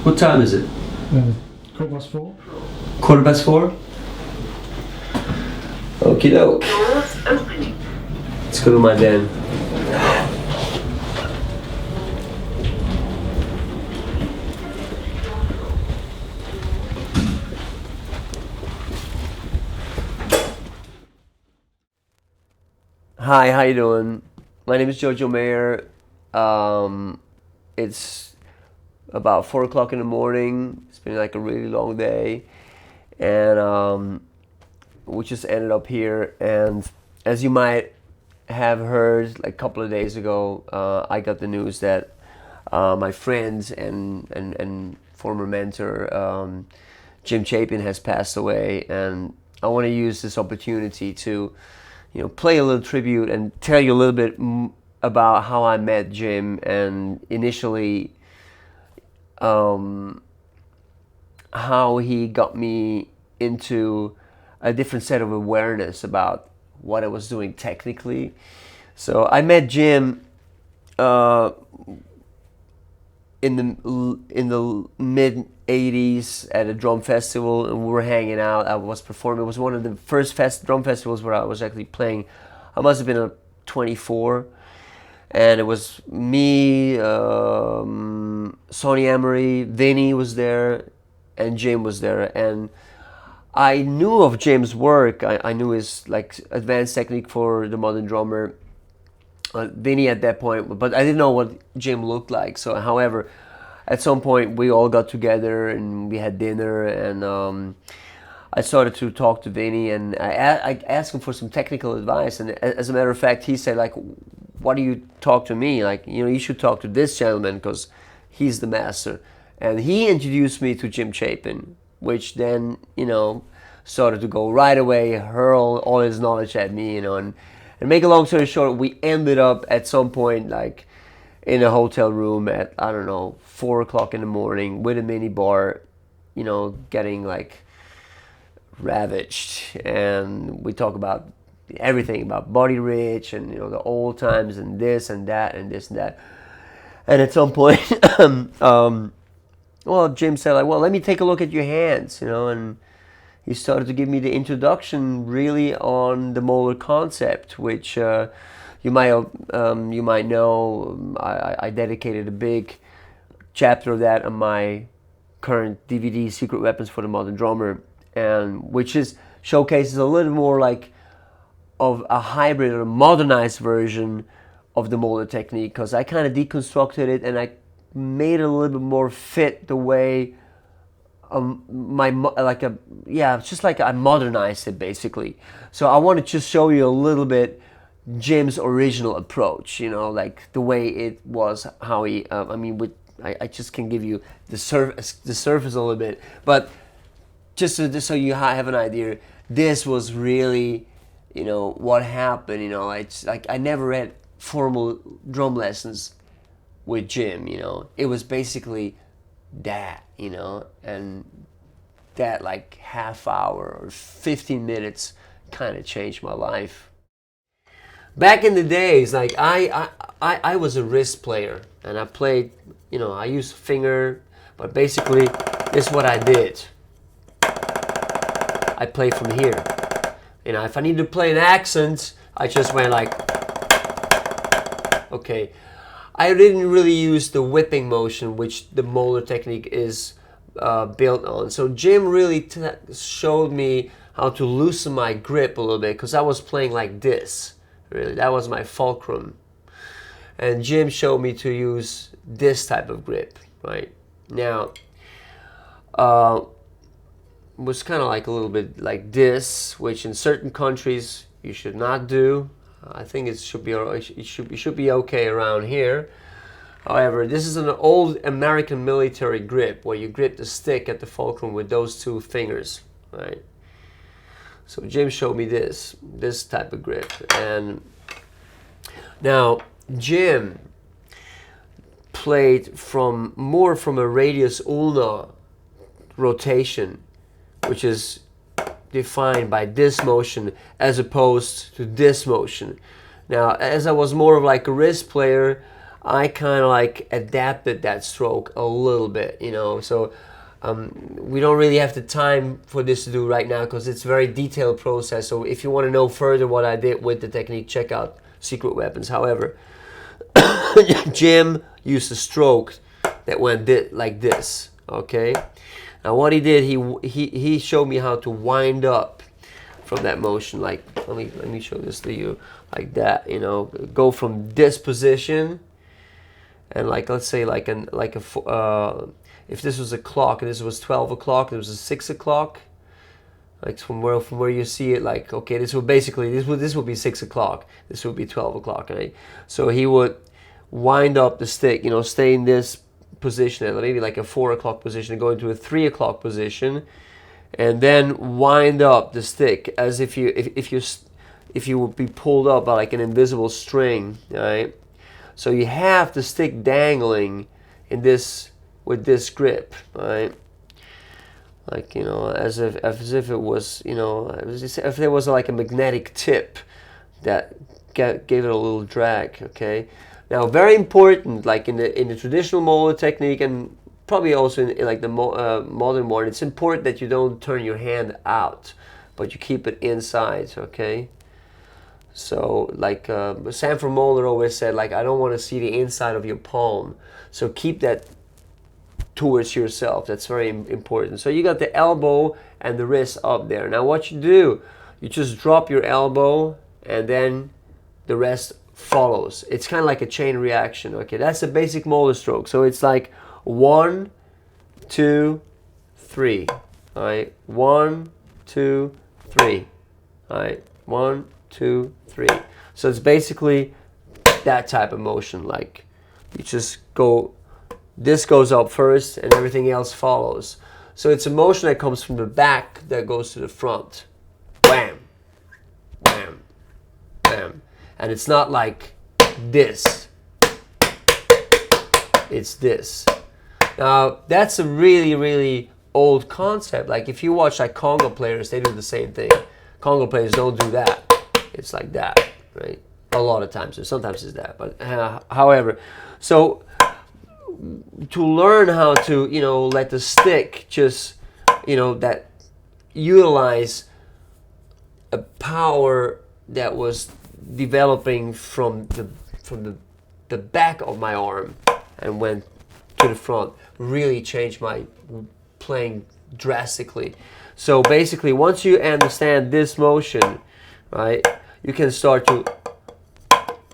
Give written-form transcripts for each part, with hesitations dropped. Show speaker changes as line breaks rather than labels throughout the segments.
What time is it?
4:15.
4:15? Okie doke. Let's go to my den. Hi, how you doing? My name is Jojo Mayer. It's about 4 o'clock in the morning. It's been like a really long day, and we just ended up here. And as you might have heard, like a couple of days ago, I got the news that my friend and former mentor Jim Chapin has passed away, and I want to use this opportunity to play a little tribute and tell you a little bit about how I met Jim, and initially how he got me into a different set of awareness about what I was doing technically. So I met Jim in the mid 80s at a drum festival, and we were hanging out. I was performing. It was one of the first drum festivals where I was actually playing. I must have been 24, and it was me, Sonny Emery, Vinny was there, and Jim was there. And I knew of Jim's work. I knew his like advanced technique for the modern drummer, Vinny at that point, but I didn't know what Jim looked like. So, however, at some point we all got together and we had dinner, and I started to talk to Vinny, and I asked him for some technical advice. And as a matter of fact, he said, like, why do you talk to me? Like, you should talk to this gentleman because he's the master. And he introduced me to Jim Chapin, which then, started to go right away, hurl all his knowledge at me, and make a long story short, we ended up at some point like in a hotel room at, I don't know, 4 o'clock in the morning with a mini bar, getting like ravaged. And we talk about everything, about Buddy Rich and, the old times and this and that and this and that. And at some point, Jim said, like, well, let me take a look at your hands, and he started to give me the introduction really on the molar concept, which you might know. I dedicated a big chapter of that on my current DVD, Secret Weapons for the Modern Drummer, and which showcases a little more like of a hybrid or a modernized version of the molar technique, because I kind of deconstructed it and I made it a little bit more fit the way I modernized it basically. So I want to just show you a little bit Jim's original approach, like the way it was, how he. I just can give you the surface a little bit, but just so you have an idea, this was really, what happened. It's like I never had formal drum lessons with Jim. It was basically that, and that like half hour or 15 minutes kind of changed my life. Back in the days, like I was a wrist player, and I played, I used finger, but basically this is what I did. I played from here. If I needed to play an accent, I just went like, okay. I didn't really use the whipping motion, which the molar technique is built on. So Jim really showed me how to loosen my grip a little bit, because I was playing like this. Really, that was my fulcrum. And Jim showed me to use this type of grip, right? Now, was kind of like a little bit like this, which in certain countries you should not do. I think it should be okay around here. However, this is an old American military grip where you grip the stick at the fulcrum with those two fingers, right? So Jim showed me this type of grip. And now Jim played more from a radius ulna rotation, which is defined by this motion as opposed to this motion. Now, as I was more of like a wrist player, I kind of like adapted that stroke a little bit, you know. So we don't really have the time for this to do right now because it's a very detailed process. So if you want to know further what I did with the technique, check out Secret Weapons. However, Jim used a stroke that went like this, okay? Now what he did, he showed me how to wind up from that motion. Like, let me show this to you, like that, you know. Go from this position, and like, let's say like if this was a clock and this was 12 o'clock, it was a 6 o'clock. Like from where you see it, like, okay, this would basically this would be 6 o'clock. This would be 12 o'clock, right? So he would wind up the stick, you know, stay in this position, maybe like a 4 o'clock position, go into a 3 o'clock position, and then wind up the stick as if you would be pulled up by like an invisible string, right? So you have the stick dangling in this with this grip, right? Like, you know, as if it was, you know, if there was like a magnetic tip that gave it a little drag, okay? Now, very important, like in the traditional molar technique, and probably also in like the modern one, it's important that you don't turn your hand out, but you keep it inside, okay? So, like Sanford Moeller always said, like, I don't want to see the inside of your palm. So keep that towards yourself. That's very important. So you got the elbow and the wrist up there. Now what you do, you just drop your elbow and then the rest follows. It's kind of like a chain reaction. Okay, that's the basic Moeller stroke. So it's like 1, 2, 3. All right, 1, 2, 3. All right, 1, 2, 3. So it's basically that type of motion. Like you just go, this goes up first and everything else follows. So it's a motion that comes from the back that goes to the front. Wham, wham, wham. And it's not like this. It's this. Now that's a really, really old concept. Like if you watch like conga players, they do the same thing. Conga players don't do that. It's like that, right? A lot of times. Sometimes it's that. But however, so to learn how to, you know, let the stick just, you know, that utilize a power that was developing from the back of my arm and went to the front, really changed my playing drastically. So basically, once you understand this motion, right, you can start to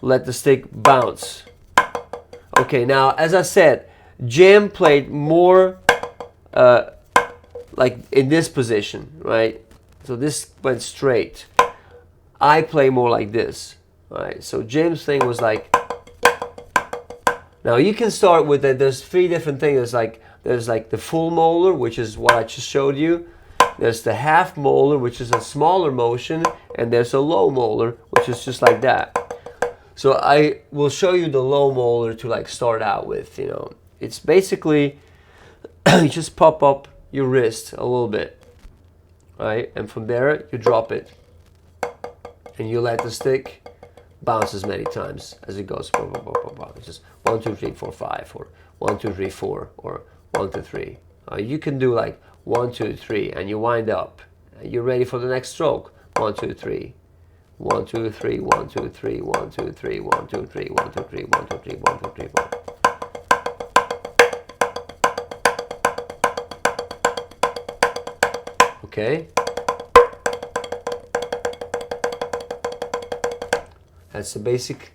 let the stick bounce. Okay, now as I said, Jim played more like in this position, right? So this went straight. I play more like this, right? So Jim's thing was like, now you can start with that. There's 3 different things. There's like the full molar, which is what I just showed you. There's the half molar, which is a smaller motion, and there's a low molar, which is just like that. So I will show you the low molar to like start out with, you know. It's basically, you just pop up your wrist a little bit, right? And from there, you drop it. And you let the stick bounce as many times as it goes. It's just 1, 2, 3, 4, 5, or 1, 2, 3, 4, or 1, 2, 3. You can do like 1, 2, 3, and you wind up. And you're ready for the next stroke. 1, 2, 3. 1, 2, 3, 1, 2, 3, 1, 2, 3, 1, 2, 3, 1, 2, 3, 1, 2, 3, 1, 2, 3, 1. Okay? That's the basic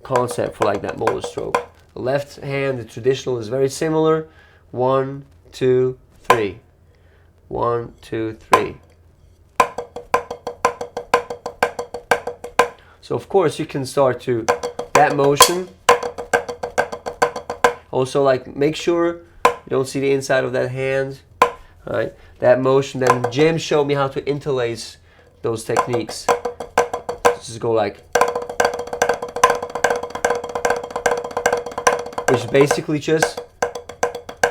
concept for like that Moeller stroke. The left hand, the traditional, is very similar. 1, 2, 3. 1, 2, 3. So of course you can start to that motion. Also, like, make sure you don't see the inside of that hand. All right, that motion. Then Jim showed me how to interlace those techniques. Just go like, which basically just,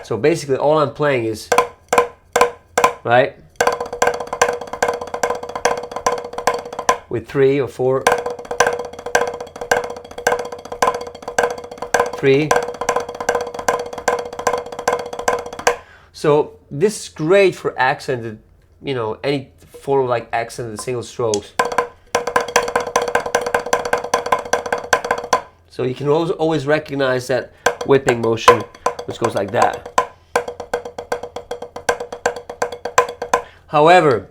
so basically all I'm playing is, right, with 3 or 4. 3. So this is great for accented, you know, any form of like accented single strokes. So you can always recognize that whipping motion, which goes like that. However,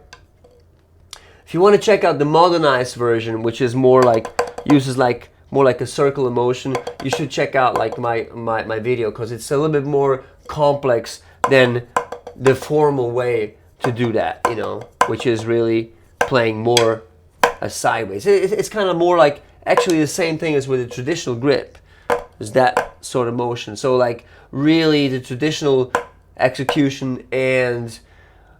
if you want to check out the modernized version, which is more like, uses like more like a circular motion, you should check out like my video, because it's a little bit more complex than the formal way to do that, you know, which is really playing more sideways. It's kind of more like actually the same thing as with a traditional grip, is that sort of motion. So like really the traditional execution and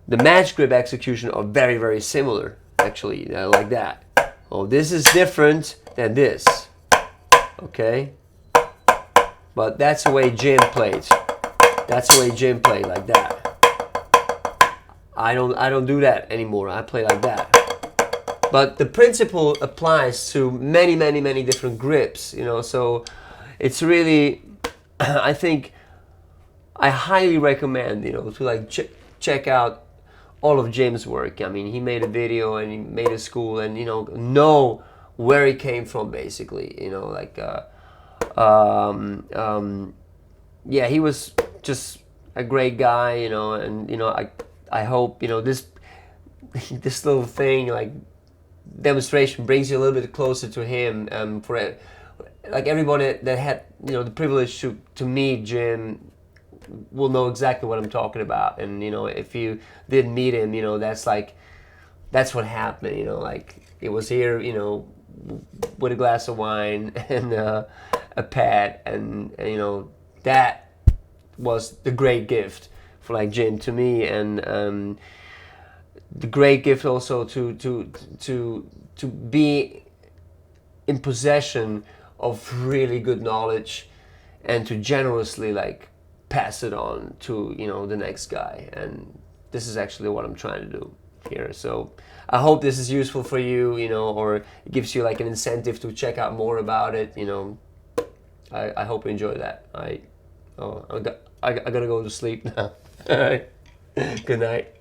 the match grip execution are very, very similar, actually, like that. Oh, this is different than this, okay? But that's the way Jim played. That's the way Jim played, like that. I don't do that anymore. I play like that. But the principle applies to many, many, many different grips, you know, so it's really, I think, I highly recommend, you know, to like check out all of Jim's work. I mean, he made a video and he made a school, and, you know where he came from, basically, you know, like, yeah, he was just a great guy, you know, and, you know, I hope, you know, this little thing, like, demonstration brings you a little bit closer to him. For it, like everyone that had, you know, the privilege to meet Jim will know exactly what I'm talking about. And, you know, if you didn't meet him, you know, that's what happened, you know, like it was here, you know, with a glass of wine and a pad, and you know, that was the great gift for like Jim to me. And the great gift also to be in possession of really good knowledge, and to generously like pass it on to, you know, the next guy. And this is actually what I'm trying to do here. So I hope this is useful for you, you know, or it gives you like an incentive to check out more about it, you know. I hope you enjoy that. I gotta go to sleep now. All right. Good night.